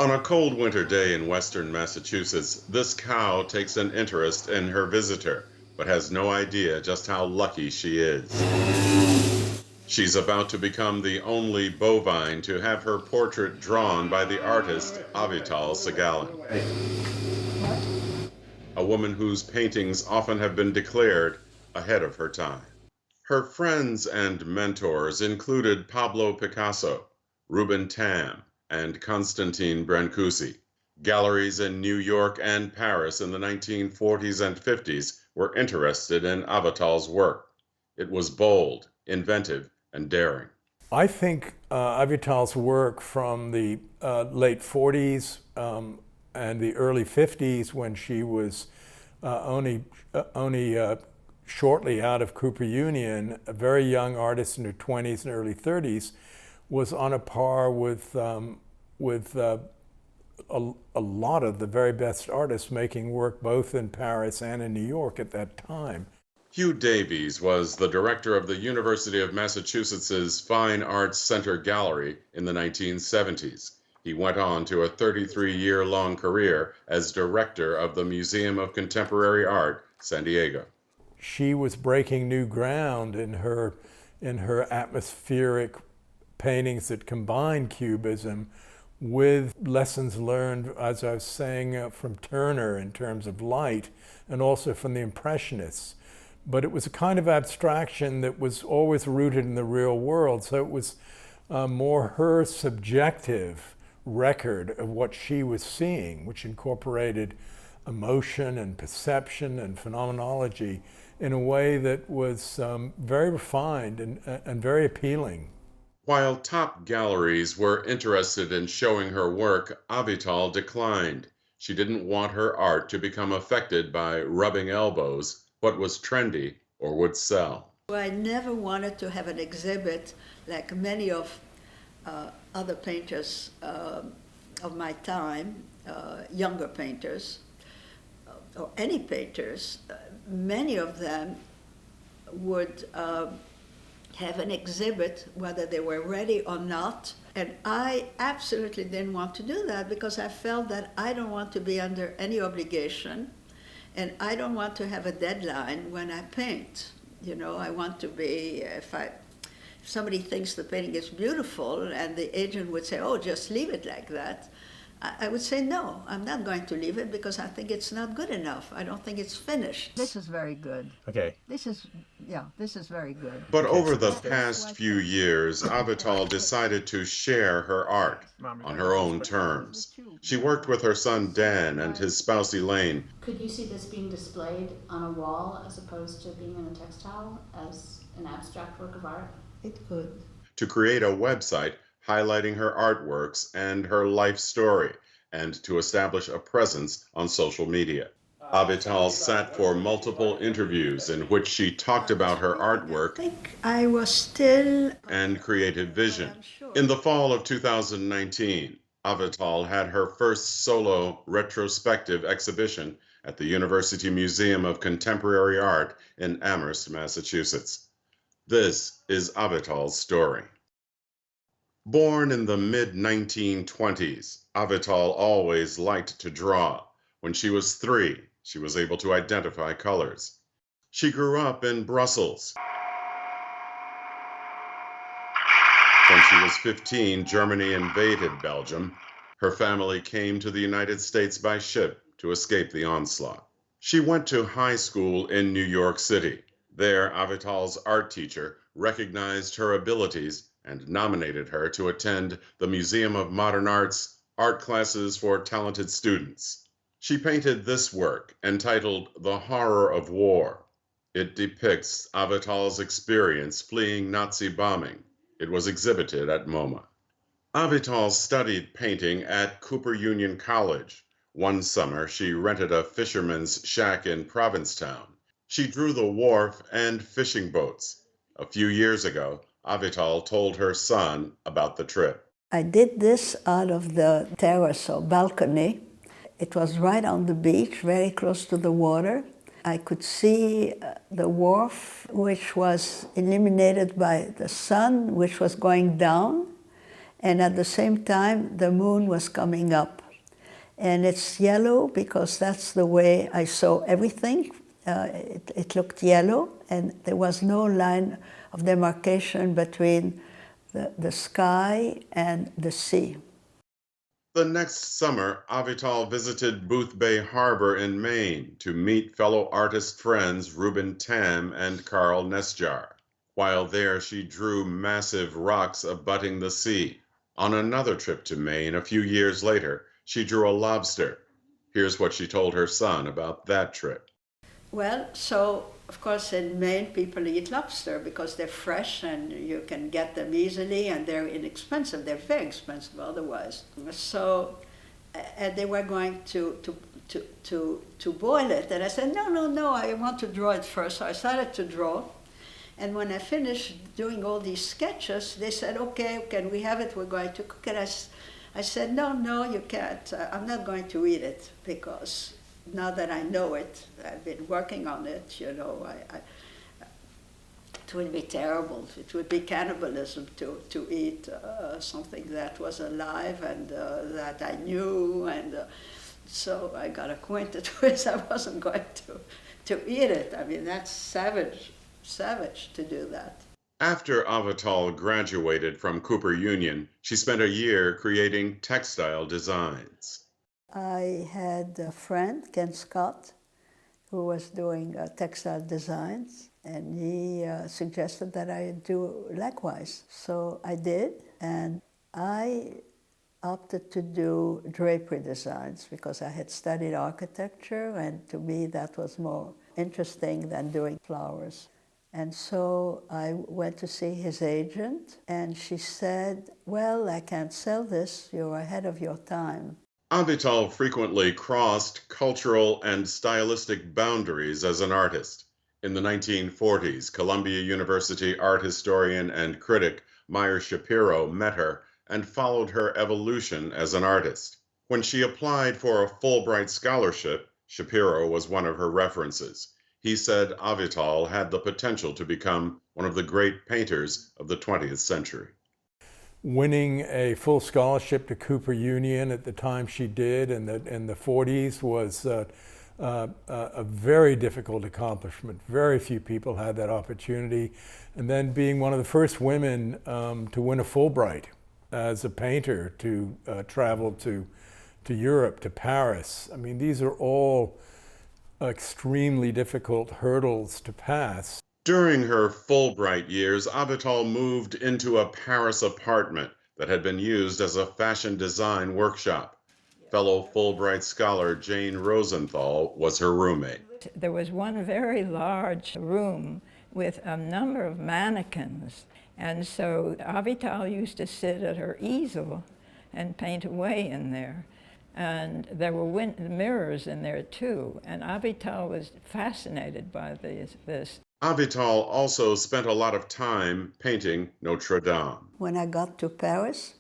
On a cold winter day in western Massachusetts, this cow takes an interest in her visitor, but has no idea just how lucky she is. She's about to become the only bovine to have her portrait drawn by the artist Avital Sagalyn, a woman whose paintings often have been declared ahead of her time. Her friends and mentors included Pablo Picasso, Ruben Tam, and Constantine Brancusi. Galleries in New York and Paris in the 1940s and 50s were interested in Avital's work. It was bold, inventive, and daring. I think Avital's work from the late 40s and the early 50s, when she was only shortly out of Cooper Union, a very young artist in her 20s and early 30s, was on a par with a lot of the very best artists making work both in Paris and in New York at that time. Hugh Davies was the director of the University of Massachusetts's Fine Arts Center Gallery in the 1970s. He went on to a 33-year-long career as director of the Museum of Contemporary Art, San Diego. She was breaking new ground in her atmospheric paintings that combined Cubism with lessons learned, as I was saying, from Turner in terms of light, and also from the Impressionists. But it was a kind of abstraction that was always rooted in the real world, so it was more her subjective record of what she was seeing, which incorporated emotion and perception and phenomenology in a way that was very refined and very appealing. While top galleries were interested in showing her work, Avital declined. She didn't want her art to become affected by rubbing elbows, what was trendy or would sell. I never wanted to have an exhibit like many of other painters of my time, younger painters, or any painters. Many of them would have an exhibit whether they were ready or not. And I absolutely didn't want to do that because I felt that I don't want to be under any obligation and I don't want to have a deadline when I paint. You know, I want to be, if somebody thinks the painting is beautiful and the agent would say, oh, just leave it like that, I would say, no, I'm not going to leave it because I think it's not good enough. I don't think it's finished. This is very good. Okay. This is very good. But over the past few years, Avital decided to share her art on her own terms. She worked with her son Dan and his spouse Elaine. Could you see this being displayed on a wall as opposed to being in a textile as an abstract work of art? It could. To create a website highlighting her artworks and her life story, and to establish a presence on social media. Avital sat for multiple interviews in which she talked about her artwork I think I was still and creative vision. In the fall of 2019, Avital had her first solo retrospective exhibition at the University Museum of Contemporary Art in Amherst, Massachusetts. This is Avital's story. Born in the mid-1920s, Avital always liked to draw. When she was 3, she was able to identify colors. She grew up in Brussels. When she was 15, Germany invaded Belgium. Her family came to the United States by ship to escape the onslaught. She went to high school in New York City. There, Avital's art teacher recognized her abilities and nominated her to attend the Museum of Modern Art's art classes for talented students. She painted this work entitled The Horror of War. It depicts Avital's experience fleeing Nazi bombing. It was exhibited at MoMA. Avital studied painting at Cooper Union College. One summer, she rented a fisherman's shack in Provincetown. She drew the wharf and fishing boats. A few years ago, Avital told her son about the trip. I did this out of the terrace or balcony. It was right on the beach, very close to the water. I could see the wharf, which was illuminated by the sun, which was going down. And at the same time, the moon was coming up. And it's yellow because that's the way I saw everything. It looked yellow, and there was no line of demarcation between the sky and the sea. The next summer, Avital visited Booth Bay Harbor in Maine to meet fellow artist friends Reuben Tam and Carl Nesjar. While there, she drew massive rocks abutting the sea. On another trip to Maine a few years later, she drew a lobster. Here's what she told her son about that trip. Well, so of course in Maine people eat lobster because they're fresh and you can get them easily and they're inexpensive. They're very expensive otherwise. So they were going to boil it, and I said, no, I want to draw it first. So I started to draw, and when I finished doing all these sketches, they said, okay, can we have it? We're going to cook it. I said, no, you can't. I'm not going to eat it because now that I know it, I've been working on it, it would be terrible. It would be cannibalism to eat something that was alive and that I knew, and so I got acquainted with. I wasn't going to eat it. I mean, that's savage to do that. After Avital graduated from Cooper Union, she spent a year creating textile designs. I had a friend, Ken Scott, who was doing textile designs, and he suggested that I do likewise. So I did, and I opted to do drapery designs because I had studied architecture, and to me that was more interesting than doing flowers. And so I went to see his agent, and she said, well, I can't sell this, you're ahead of your time. Avital frequently crossed cultural and stylistic boundaries as an artist. In the 1940s, Columbia University art historian and critic Meyer Shapiro met her and followed her evolution as an artist. When she applied for a Fulbright scholarship, Shapiro was one of her references. He said Avital had the potential to become one of the great painters of the 20th century. Winning a full scholarship to Cooper Union at the time she did in the 40s was a very difficult accomplishment. Very few people had that opportunity. And then being one of the first women to win a Fulbright as a painter, to travel to Europe, to Paris. I mean, these are all extremely difficult hurdles to pass. During her Fulbright years, Avital moved into a Paris apartment that had been used as a fashion design workshop. Fellow Fulbright scholar Jane Rosenthal was her roommate. There was one very large room with a number of mannequins, and so Avital used to sit at her easel and paint away in there. And there were mirrors in there too, and Avital was fascinated by this. Avital also spent a lot of time painting Notre Dame. When I got to Paris,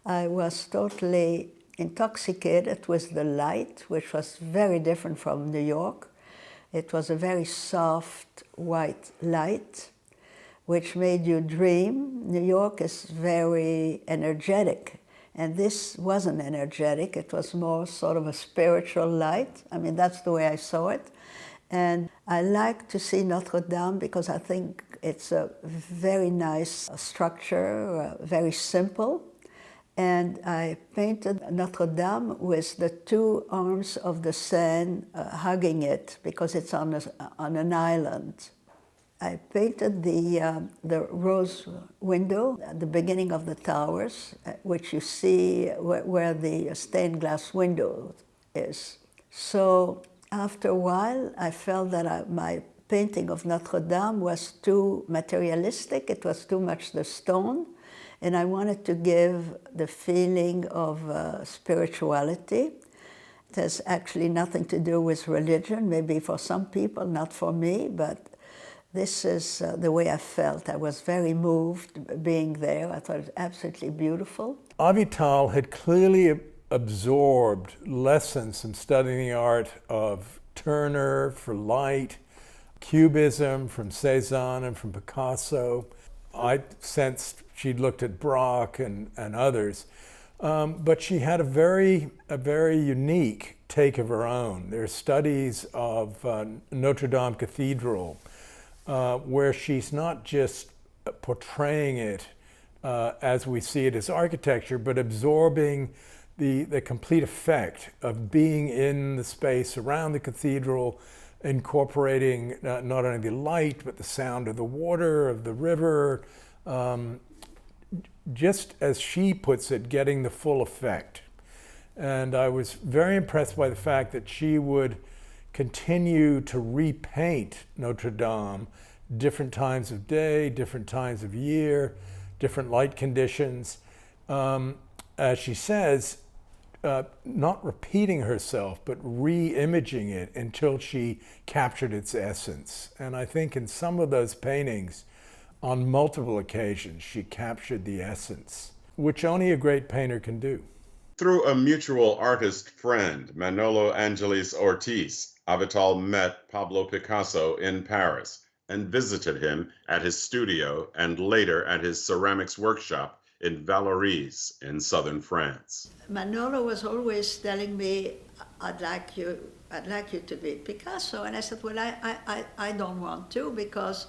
I was totally intoxicated with the light, which was very different from New York. It was a very soft white light, which made you dream. New York is very energetic, and this wasn't energetic. It was more sort of a spiritual light. I mean, that's the way I saw it. And I like to see Notre Dame because I think it's a very nice structure, very simple. And I painted Notre Dame with the two arms of the Seine hugging it because it's on an island. I painted the rose window at the beginning of the towers, which you see where the stained glass window is. So after a while, I felt that my painting of Notre Dame was too materialistic. It was too much the stone. And I wanted to give the feeling of spirituality. It has actually nothing to do with religion, maybe for some people, not for me, but this is the way I felt. I was very moved being there. I thought it was absolutely beautiful. Avital had clearly absorbed lessons from studying the art of Turner for light, Cubism from Cezanne and from Picasso. I sensed she'd looked at Braque and others. But she had a very unique take of her own. There are studies of Notre Dame Cathedral where she's not just portraying it as we see it as architecture, but absorbing the complete effect of being in the space around the cathedral, incorporating not only the light, but the sound of the water, of the river, just as she puts it, getting the full effect. And I was very impressed by the fact that she would continue to repaint Notre Dame different times of day, different times of year, different light conditions. As she says, not repeating herself, but re-imaging it until she captured its essence. And I think in some of those paintings, on multiple occasions, she captured the essence, which only a great painter can do. Through a mutual artist friend, Manolo Angelis Ortiz, Avital met Pablo Picasso in Paris and visited him at his studio and later at his ceramics workshop in Valoris in southern France. Manolo was always telling me, I'd like you to be Picasso. And I said, well, I don't want to, because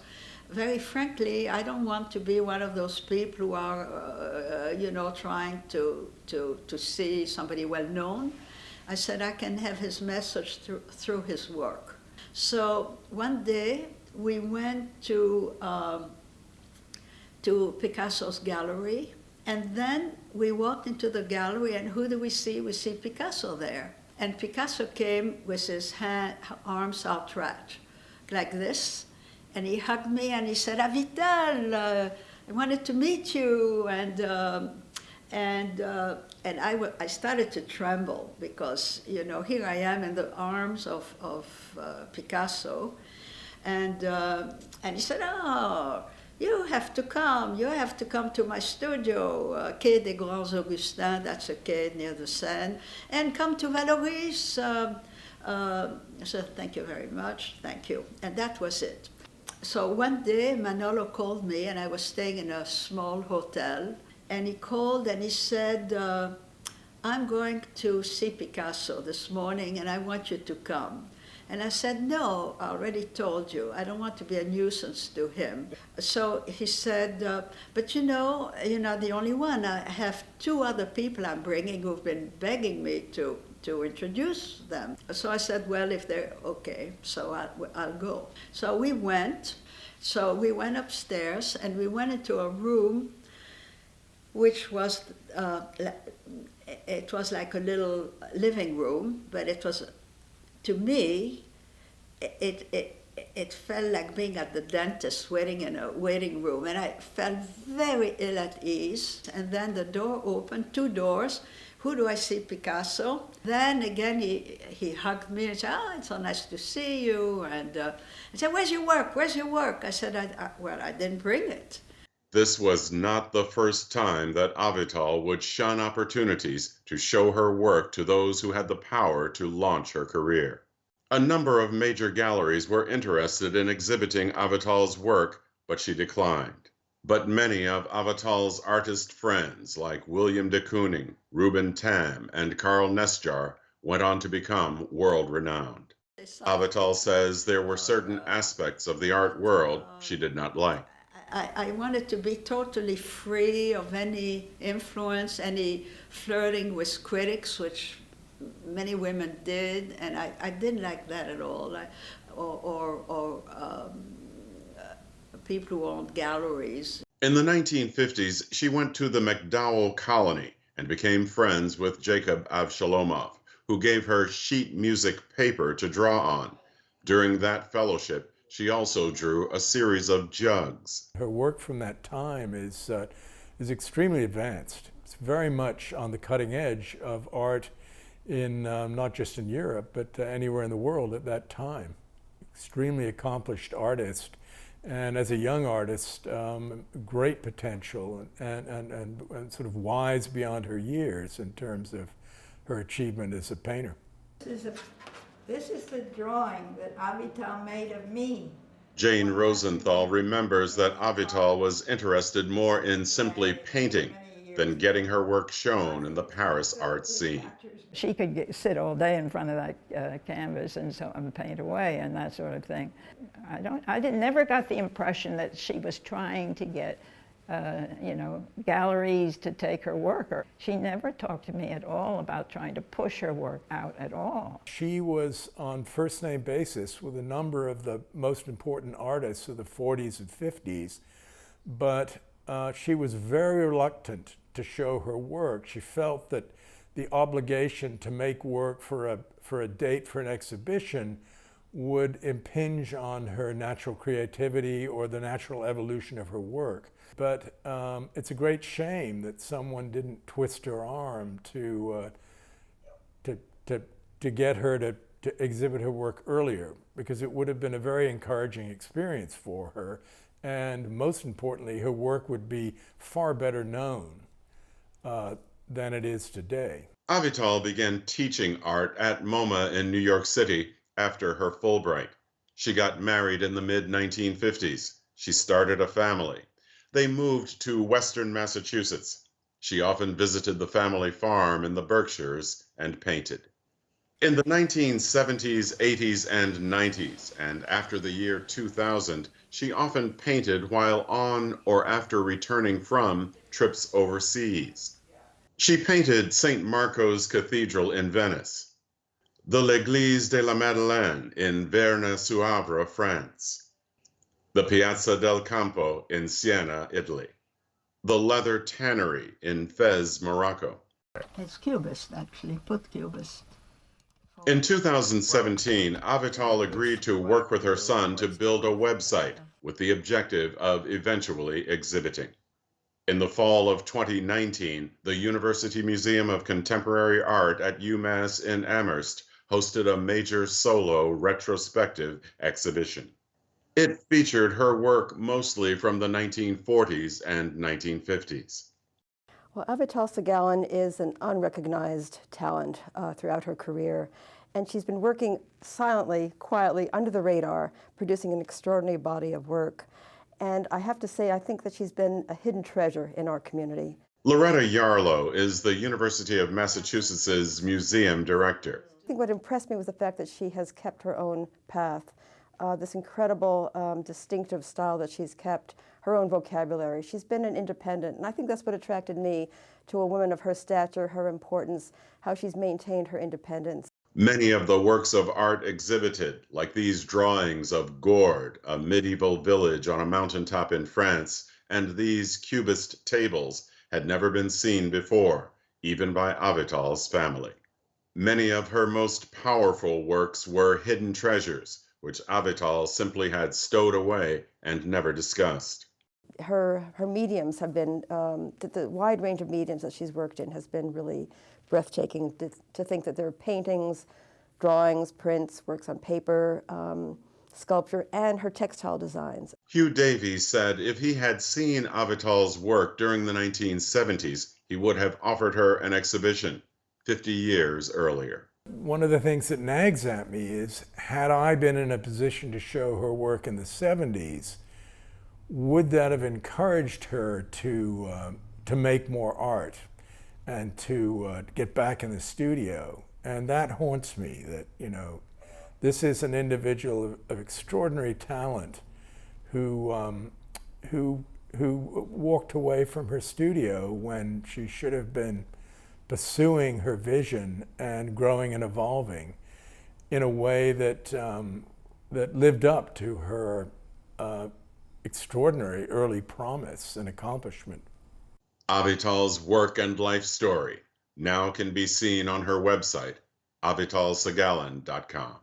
very frankly, I don't want to be one of those people who are, trying to see somebody well known. I said I can have his message through his work. So one day we went to Picasso's gallery, and then we walked into the gallery, and who do we see? We see Picasso there. And Picasso came with his arms outstretched, like this, and he hugged me and he said, Avital, I wanted to meet you. And I started to tremble because, here I am in the arms of Picasso. And he said, oh, you have to come to my studio, Quai des Grands Augustins, that's a quay near the Seine, and come to Valoris. I said, thank you very much, thank you. And that was it. So one day Manolo called me, and I was staying in a small hotel, and he called and he said, I'm going to see Picasso this morning and I want you to come. And I said, no, I already told you, I don't want to be a nuisance to him. So he said, but you're not the only one. I have two other people I'm bringing who've been begging me to introduce them. So I said, well, if they're okay, so I'll go. So we went upstairs and we went into a room which was, it was like a little living room, but it was, to me, it felt like being at the dentist waiting in a waiting room, and I felt very ill at ease. And then the door opened, two doors. Who do I see? Picasso. Then again he hugged me and said, oh, it's so nice to see you. And I said, where's your work? I said, I didn't bring it. This was not the first time that Avital would shun opportunities to show her work to those who had the power to launch her career. A number of major galleries were interested in exhibiting Avital's work, but she declined. But many of Avital's artist friends, like William de Kooning, Ruben Tam, and Carl Nesjar, went on to become world-renowned. Avital says there were certain aspects of the art world she did not like. I wanted to be totally free of any influence, any flirting with critics, which many women did, and I didn't like that at all. Or people who owned galleries. In the 1950s, she went to the MacDowell colony and became friends with Jacob Avshalomov, who gave her sheet music paper to draw on. During that fellowship, she also drew a series of jugs. Her work from that time is extremely advanced. It's very much on the cutting edge of art in not just in Europe, but anywhere in the world at that time. Extremely accomplished artist, and as a young artist, great potential and sort of wise beyond her years in terms of her achievement as a painter. This is the drawing that Avital made of me Jane Rosenthal remembers that Avital was interested more in simply painting than getting her work shown in the Paris art scene. She could sit all day in front of that canvas and paint away and that sort of thing. Never got the impression that she was trying to get, galleries to take her work. She never talked to me at all about trying to push her work out at all. She was on first-name basis with a number of the most important artists of the 40s and 50s, but she was very reluctant to show her work. She felt that the obligation to make work for a date for an exhibition would impinge on her natural creativity or the natural evolution of her work. But it's a great shame that someone didn't twist her arm to get her to exhibit her work earlier, because it would have been a very encouraging experience for her, and most importantly, her work would be far better known than it is today. Avital began teaching art at MoMA in New York City after her Fulbright. She got married in the mid-1950s. She started a family. They moved to Western Massachusetts. She often visited the family farm in the Berkshires and painted. In the 1970s, 80s, and 90s, and after the year 2000, she often painted while on or after returning from trips overseas. She painted St. Marco's Cathedral in Venice, the L'Église de la Madeleine in Vernnes-sur-Avre, France, the Piazza del Campo in Siena, Italy, the Leather Tannery in Fez, Morocco. It's Cubist, actually, put Cubist. In 2017, Avital agreed to work with her son to build a website with the objective of eventually exhibiting. In the fall of 2019, the University Museum of Contemporary Art at UMass in Amherst hosted a major solo retrospective exhibition. It featured her work mostly from the 1940s and 1950s. Well, Avital Sagalyn is an unrecognized talent throughout her career, and she's been working silently, quietly, under the radar, producing an extraordinary body of work. And I have to say, I think that she's been a hidden treasure in our community. Loretta Yarlow is the University of Massachusetts' museum director. I think what impressed me was the fact that she has kept her own path, this incredible, distinctive style that she's kept, her own vocabulary. She's been an independent, and I think that's what attracted me to a woman of her stature, her importance, how she's maintained her independence. Many of the works of art exhibited, like these drawings of Gordes, a medieval village on a mountaintop in France, and these Cubist tables, had never been seen before, even by Avital's family. Many of her most powerful works were hidden treasures, which Avital simply had stowed away and never discussed. Her mediums have been, the wide range of mediums that she's worked in has been really breathtaking. To think that there are paintings, drawings, prints, works on paper, sculpture, and her textile designs. Hugh Davies said if he had seen Avital's work during the 1970s, he would have offered her an exhibition 50 years earlier. One of the things that nags at me is, had I been in a position to show her work in the 70s, would that have encouraged her to make more art and to get back in the studio? And that haunts me, that, this is an individual of extraordinary talent who walked away from her studio when she should have been pursuing her vision and growing and evolving in a way that lived up to her extraordinary early promise and accomplishment. Avital's work and life story now can be seen on her website, avitalsagalyn.com.